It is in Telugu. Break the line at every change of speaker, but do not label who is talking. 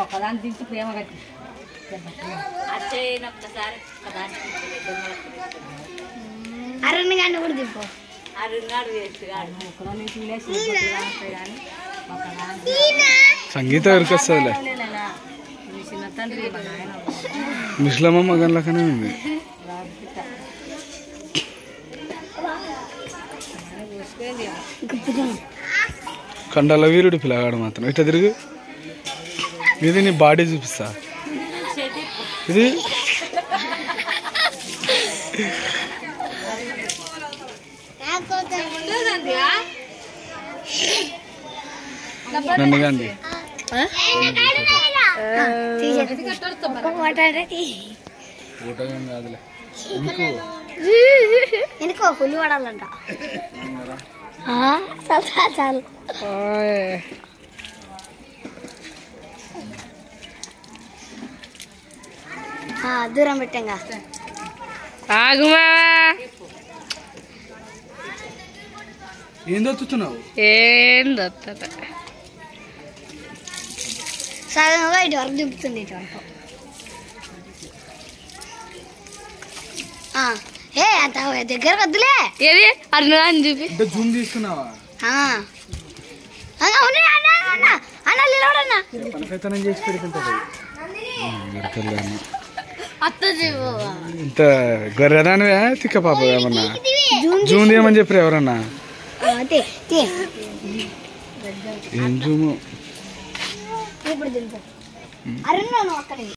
ఒకదాన్ని దించి ప్రేమ కట్టి
అరుణ్ గారిని కూడా దింపు.
సంగీత ఎవరికి వస్తుందిలే
చిన్న తండ్రి
ముస్లమ్మ మగన్లకనే ఉంది. కండల వీరుడు పిల్లగాడు మాత్రం ఇట్లా తిరుగు. ఇది నీ బాడీ చూపిస్తా. ఇది నన్ను గాంధీ కాదులే
ఎందుకో పులి పడాలంట. చాలు దూరం పెట్టంగా.
ఏం దొత్తున్నావు?
ఏం దొత్త
సగంగా ఇటు వరకు దింపుతుంది. ఇటు వరకు అంత దగ్గర వద్దులే.
ఏది అర్ణ అని చూపి
జూమ్ తీసుకున్నావా? పనకైతనం చేసి పెడుతుంటది. ఇంత గొర్రెదానివే తిక్క పాప ఏమన్నా జూమ్ తీయమని చెప్పారు ఎవరన్నా? ఏం జూము?
ఇప్పుడు దింపు. అరుణ్ అక్కడే